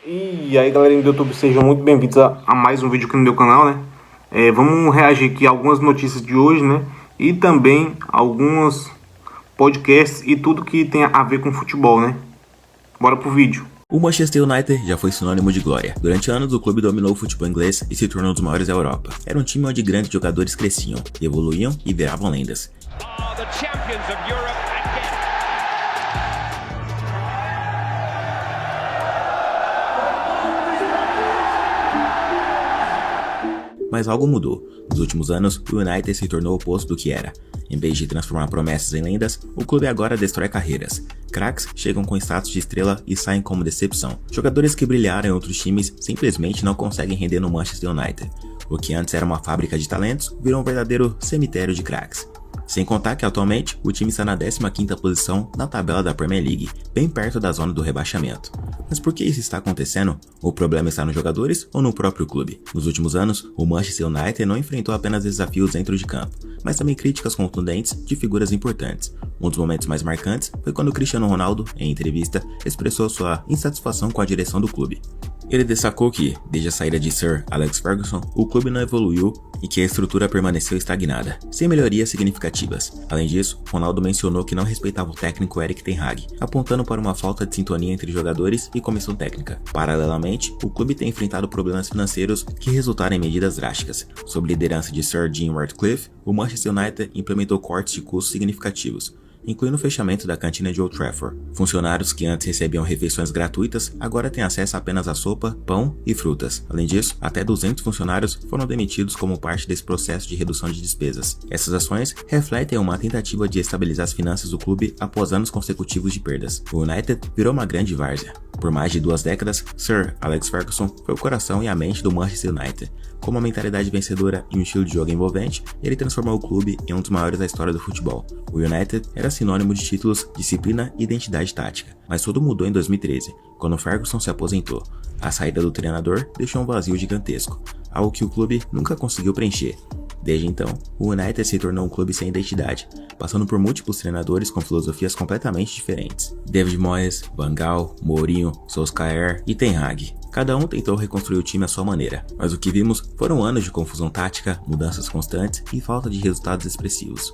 E aí, galerinha do YouTube, sejam muito bem-vindos a mais um vídeo aqui no meu canal, né? Vamos reagir aqui a algumas notícias de hoje, né? E também alguns podcasts e tudo que tem a ver com futebol, né? Bora pro vídeo. O Manchester United já foi sinônimo de glória. Durante anos, o clube dominou o futebol inglês e se tornou um dos maiores da Europa. Era um time onde grandes jogadores cresciam, evoluíam e viravam lendas. Mas algo mudou. Nos últimos anos, o United se tornou o oposto do que era. Em vez de transformar promessas em lendas, o clube agora destrói carreiras. Craques chegam com status de estrela e saem como decepção. Jogadores que brilharam em outros times simplesmente não conseguem render no Manchester United. O que antes era uma fábrica de talentos virou um verdadeiro cemitério de craques. Sem contar que atualmente o time está na 15ª posição na tabela da Premier League, bem perto da zona do rebaixamento. Mas por que isso está acontecendo? O problema está nos jogadores ou no próprio clube? Nos últimos anos, o Manchester United não enfrentou apenas desafios dentro de campo, mas também críticas contundentes de figuras importantes. Um dos momentos mais marcantes foi quando Cristiano Ronaldo, em entrevista, expressou sua insatisfação com a direção do clube. Ele destacou que, desde a saída de Sir Alex Ferguson, o clube não evoluiu e que a estrutura permaneceu estagnada, sem melhorias significativas. Além disso, Ronaldo mencionou que não respeitava o técnico Erik ten Hag, apontando para uma falta de sintonia entre jogadores e comissão técnica. Paralelamente, o clube tem enfrentado problemas financeiros que resultaram em medidas drásticas. Sob liderança de Sir Jim Ratcliffe, o Manchester United implementou cortes de custos significativos, incluindo o fechamento da cantina de Old Trafford. Funcionários que antes recebiam refeições gratuitas agora têm acesso apenas a sopa, pão e frutas. Além disso, até 200 funcionários foram demitidos como parte desse processo de redução de despesas. Essas ações refletem uma tentativa de estabilizar as finanças do clube após anos consecutivos de perdas. O United virou uma grande várzea. Por mais de 2 décadas, Sir Alex Ferguson foi o coração e a mente do Manchester United. Com uma mentalidade vencedora e um estilo de jogo envolvente, ele transformou o clube em um dos maiores da história do futebol. O United era sinônimo de títulos, disciplina e identidade tática. Mas tudo mudou em 2013, quando Ferguson se aposentou. A saída do treinador deixou um vazio gigantesco, algo que o clube nunca conseguiu preencher. Desde então, o United se tornou um clube sem identidade, passando por múltiplos treinadores com filosofias completamente diferentes. David Moyes, Van Gaal, Mourinho, Solskjaer e Ten Hag. Cada um tentou reconstruir o time à sua maneira, mas o que vimos foram anos de confusão tática, mudanças constantes e falta de resultados expressivos.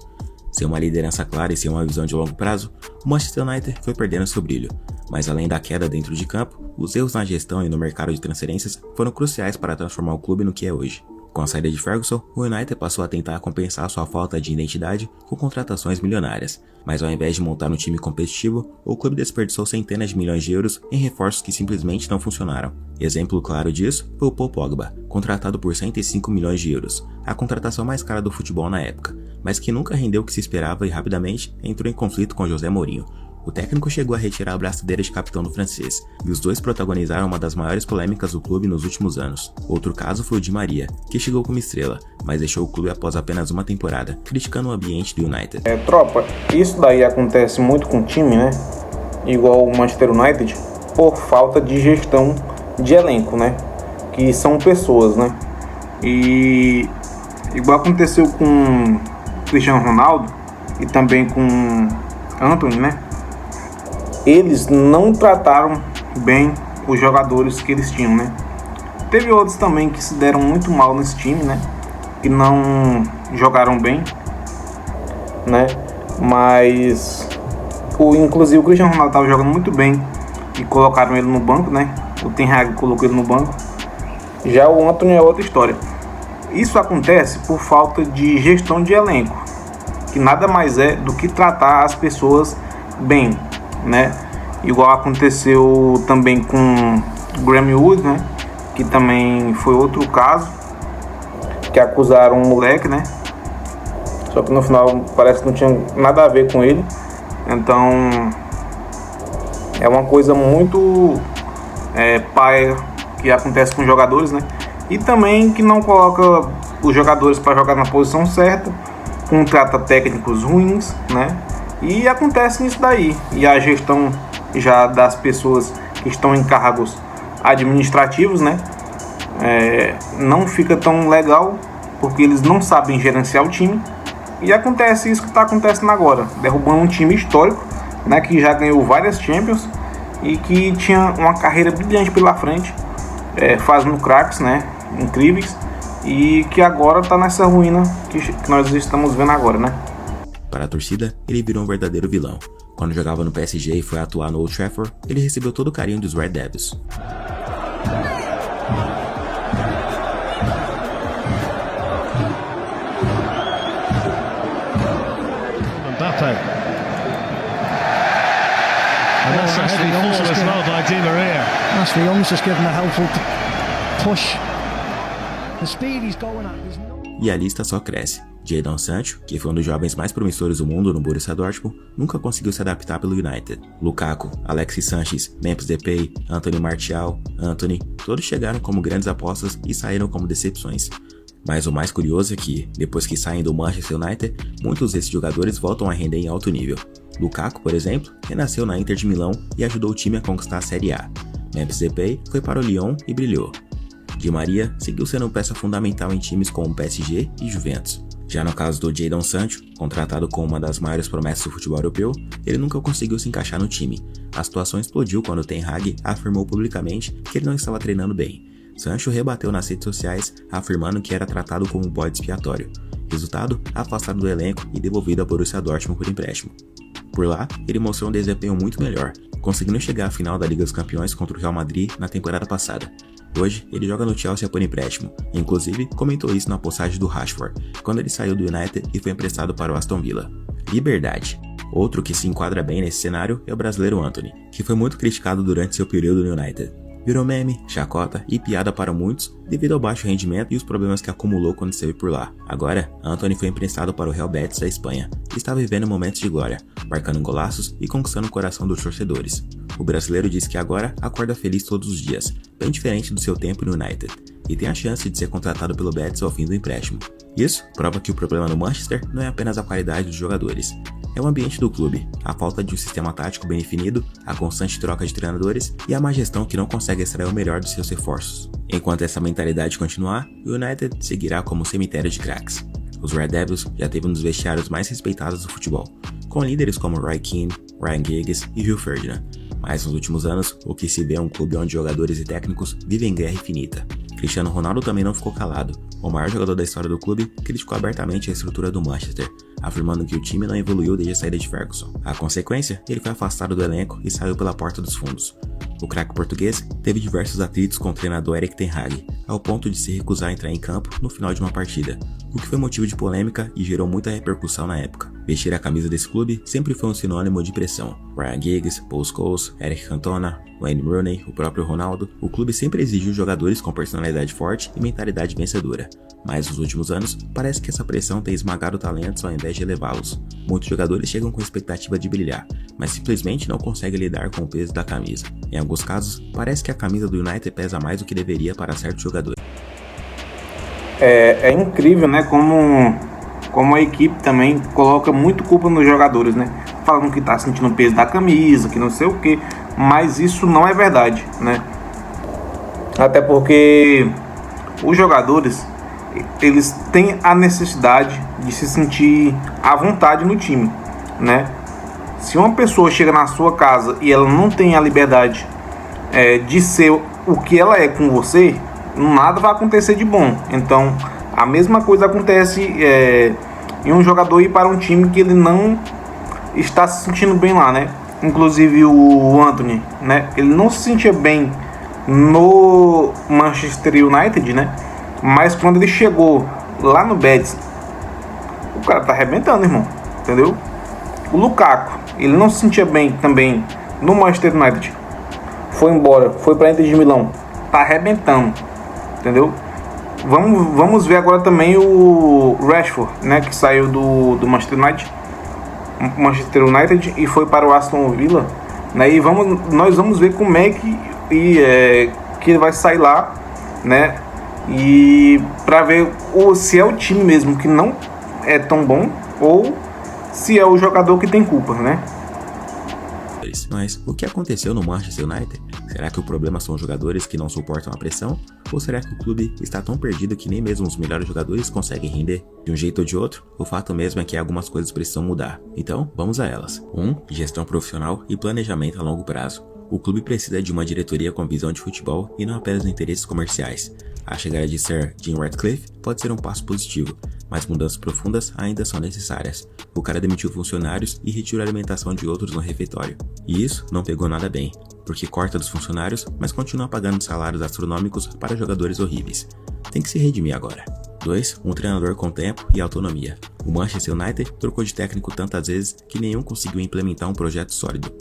Sem uma liderança clara e sem uma visão de longo prazo, o Manchester United foi perdendo seu brilho. Mas além da queda dentro de campo, os erros na gestão e no mercado de transferências foram cruciais para transformar o clube no que é hoje. Com a saída de Ferguson, o United passou a tentar compensar sua falta de identidade com contratações milionárias, mas ao invés de montar um time competitivo, o clube desperdiçou centenas de milhões de euros em reforços que simplesmente não funcionaram. Exemplo claro disso foi o Paul Pogba, contratado por 105 milhões de euros, a contratação mais cara do futebol na época, mas que nunca rendeu o que se esperava e rapidamente entrou em conflito com José Mourinho. O técnico chegou a retirar a braçadeira de capitão do francês, e os dois protagonizaram uma das maiores polêmicas do clube nos últimos anos. Outro caso foi o Di Maria, que chegou como estrela, mas deixou o clube após apenas uma temporada, criticando o ambiente do United. Tropa, isso daí acontece muito com o time, né? Igual o Manchester United, por falta de gestão de elenco, né? Que são pessoas, né? E igual aconteceu com Cristiano Ronaldo e também com Antony, né? Eles não trataram bem os jogadores que eles tinham, né? Teve outros também que se deram muito mal nesse time, né? Que não jogaram bem, né? Mas inclusive o Cristiano Ronaldo estava jogando muito bem e colocaram ele no banco, né? O Ten Hag colocou ele no banco. Já o Antony é outra história. Isso acontece por falta de gestão de elenco, que nada mais é do que tratar as pessoas bem, né? Igual aconteceu também com Graeme Wood, né? Que também foi outro caso, que acusaram um moleque, né? Só que no final parece que não tinha nada a ver com ele. Então é uma coisa muito paia que acontece com os jogadores, né? E também que não coloca os jogadores para jogar na posição certa, contrata técnicos ruins, né? E acontece isso daí. E a gestão já das pessoas que estão em cargos administrativos, né? Não fica tão legal, porque eles não sabem gerenciar o time. E acontece isso que está acontecendo agora, derrubando um time histórico, né? Que já ganhou várias Champions e que tinha uma carreira brilhante pela frente, fazendo craques, né, incríveis, e que agora está nessa ruína que nós estamos vendo agora, né? Para a torcida, ele virou um verdadeiro vilão. Quando jogava no PSG e foi atuar no Old Trafford, ele recebeu todo o carinho dos Red Devils. Mbappe. And that's a heavy fall as well by Di Maria. Ashley Young's just given a helpful push. The speed he's going at is no... E a lista só cresce. Jadon Sancho, que foi um dos jovens mais promissores do mundo no Borussia Dortmund, nunca conseguiu se adaptar pelo United. Lukaku, Alexis Sanchez, Memphis Depay, Anthony Martial, todos chegaram como grandes apostas e saíram como decepções. Mas o mais curioso é que, depois que saem do Manchester United, muitos desses jogadores voltam a render em alto nível. Lukaku, por exemplo, renasceu na Inter de Milão e ajudou o time a conquistar a Série A. Memphis Depay foi para o Lyon e brilhou. Di Maria seguiu sendo peça fundamental em times como PSG e Juventus. Já no caso do Jadon Sancho, contratado como uma das maiores promessas do futebol europeu, ele nunca conseguiu se encaixar no time. A situação explodiu quando Ten Hag afirmou publicamente que ele não estava treinando bem. Sancho rebateu nas redes sociais, afirmando que era tratado como um bode expiatório. Resultado, afastado do elenco e devolvido ao Borussia Dortmund por empréstimo. Por lá, ele mostrou um desempenho muito melhor, conseguindo chegar à final da Liga dos Campeões contra o Real Madrid na temporada passada. Hoje, ele joga no Chelsea por empréstimo, inclusive comentou isso na postagem do Rashford, quando ele saiu do United e foi emprestado para o Aston Villa. Liberdade. Outro que se enquadra bem nesse cenário é o brasileiro Antony, que foi muito criticado durante seu período no United. Virou meme, chacota e piada para muitos devido ao baixo rendimento e os problemas que acumulou quando esteve por lá. Agora, Antony foi emprestado para o Real Betis da Espanha e está vivendo momentos de glória, marcando golaços e conquistando o coração dos torcedores. O brasileiro diz que agora acorda feliz todos os dias, bem diferente do seu tempo no United, e tem a chance de ser contratado pelo Betis ao fim do empréstimo. Isso prova que o problema no Manchester não é apenas a qualidade dos jogadores. É o ambiente do clube, a falta de um sistema tático bem definido, a constante troca de treinadores e a má gestão que não consegue extrair o melhor dos seus reforços. Enquanto essa mentalidade continuar, o United seguirá como um cemitério de craques. Os Red Devils já teve um dos vestiários mais respeitados do futebol, com líderes como Roy Keane, Ryan Giggs e Rio Ferdinand. Mas nos últimos anos, o que se vê é um clube onde jogadores e técnicos vivem guerra infinita. Cristiano Ronaldo também não ficou calado. O maior jogador da história do clube criticou abertamente a estrutura do Manchester, afirmando que o time não evoluiu desde a saída de Ferguson. A consequência, ele foi afastado do elenco e saiu pela porta dos fundos. O craque português teve diversos atritos com o treinador Erik ten Hag, ao ponto de se recusar a entrar em campo no final de uma partida, o que foi motivo de polêmica e gerou muita repercussão na época. Vestir a camisa desse clube sempre foi um sinônimo de pressão. Ryan Giggs, Paul Scholes, Eric Cantona, Wayne Rooney, o próprio Ronaldo, o clube sempre exigiu jogadores com personalidade forte e mentalidade vencedora. Mas nos últimos anos, parece que essa pressão tem esmagado talentos ao invés de elevá-los. Muitos jogadores chegam com expectativa de brilhar, mas simplesmente não conseguem lidar com o peso da camisa. Em alguns casos, parece que a camisa do United pesa mais do que deveria para certos jogadores. É incrível, né, como a equipe também coloca muito culpa nos jogadores, né? Falando que tá sentindo o peso da camisa, que não sei o que, mas isso não é verdade, né? Até porque os jogadores, eles têm a necessidade de se sentir à vontade no time, né? Se uma pessoa chega na sua casa e ela não tem a liberdade de ser o que ela é com você, nada vai acontecer de bom. Então, a mesma coisa acontece em um jogador ir para um time que ele não está se sentindo bem lá, né? Inclusive o Antony, né? Ele não se sentia bem no Manchester United, né? Mas quando ele chegou lá no Betis, o cara tá arrebentando, irmão, entendeu? O Lukaku, ele não se sentia bem também no Manchester United, foi embora, foi pra Inter de Milão, tá arrebentando, entendeu? Vamos ver agora também o Rashford, né, que saiu do Manchester United e foi para o Aston Villa, né? E nós vamos ver como é que ele vai sair lá, né? E para ver se é o time mesmo que não é tão bom ou se é o jogador que tem culpa, né? Mas o que aconteceu no Manchester United? Será que o problema são os jogadores que não suportam a pressão? Ou será que o clube está tão perdido que nem mesmo os melhores jogadores conseguem render? De um jeito ou de outro, o fato mesmo é que algumas coisas precisam mudar. Então, vamos a elas. 1. Gestão profissional e planejamento a longo prazo. O clube precisa de uma diretoria com visão de futebol e não apenas interesses comerciais. A chegada de Sir Jim Ratcliffe pode ser um passo positivo, mas mudanças profundas ainda são necessárias. O cara demitiu funcionários e retirou a alimentação de outros no refeitório. E isso não pegou nada bem, porque corta dos funcionários, mas continua pagando salários astronômicos para jogadores horríveis. Tem que se redimir agora. 2. Um treinador com tempo e autonomia. O Manchester United trocou de técnico tantas vezes que nenhum conseguiu implementar um projeto sólido.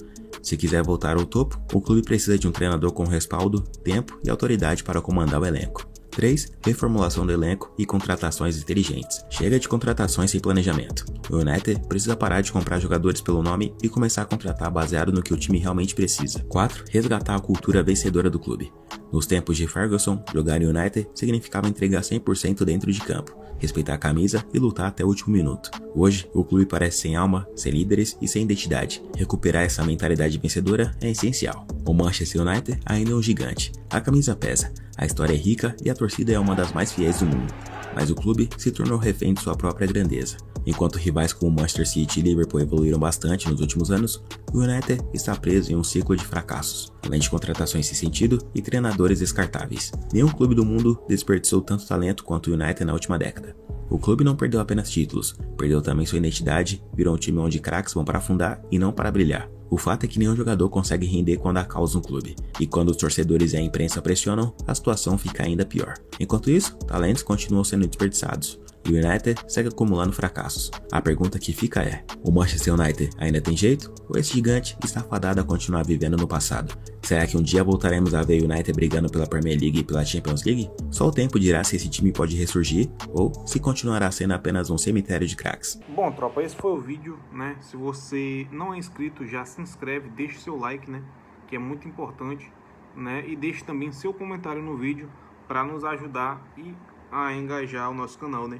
Se quiser voltar ao topo, o clube precisa de um treinador com respaldo, tempo e autoridade para comandar o elenco. 3. Reformulação do elenco e contratações inteligentes. Chega de contratações sem planejamento. O United precisa parar de comprar jogadores pelo nome e começar a contratar baseado no que o time realmente precisa. 4. Resgatar a cultura vencedora do clube. Nos tempos de Ferguson, jogar em United significava entregar 100% dentro de campo, respeitar a camisa e lutar até o último minuto. Hoje, o clube parece sem alma, sem líderes e sem identidade. Recuperar essa mentalidade vencedora é essencial. O Manchester United ainda é um gigante. A camisa pesa, a história é rica e a torcida é uma das mais fiéis do mundo. Mas o clube se tornou refém de sua própria grandeza. Enquanto rivais como Manchester City e Liverpool evoluíram bastante nos últimos anos, o United está preso em um ciclo de fracassos, além de contratações sem sentido e treinadores descartáveis. Nenhum clube do mundo desperdiçou tanto talento quanto o United na última década. O clube não perdeu apenas títulos, perdeu também sua identidade, virou um time onde craques vão para afundar e não para brilhar. O fato é que nenhum jogador consegue render quando há caos no clube, e quando os torcedores e a imprensa pressionam, a situação fica ainda pior. Enquanto isso, talentos continuam sendo desperdiçados, e o United segue acumulando fracassos. A pergunta que fica é, o Manchester United ainda tem jeito? Ou esse gigante está fadado a continuar vivendo no passado? Será que um dia voltaremos a ver o United brigando pela Premier League e pela Champions League? Só o tempo dirá se esse time pode ressurgir, ou se continuará sendo apenas um cemitério de craques. Bom, tropa, esse foi o vídeo, né? Se você não é inscrito, já se inscreve, deixe seu like, né? Que é muito importante, né? E deixe também seu comentário no vídeo para nos ajudar e a engajar o nosso canal, né?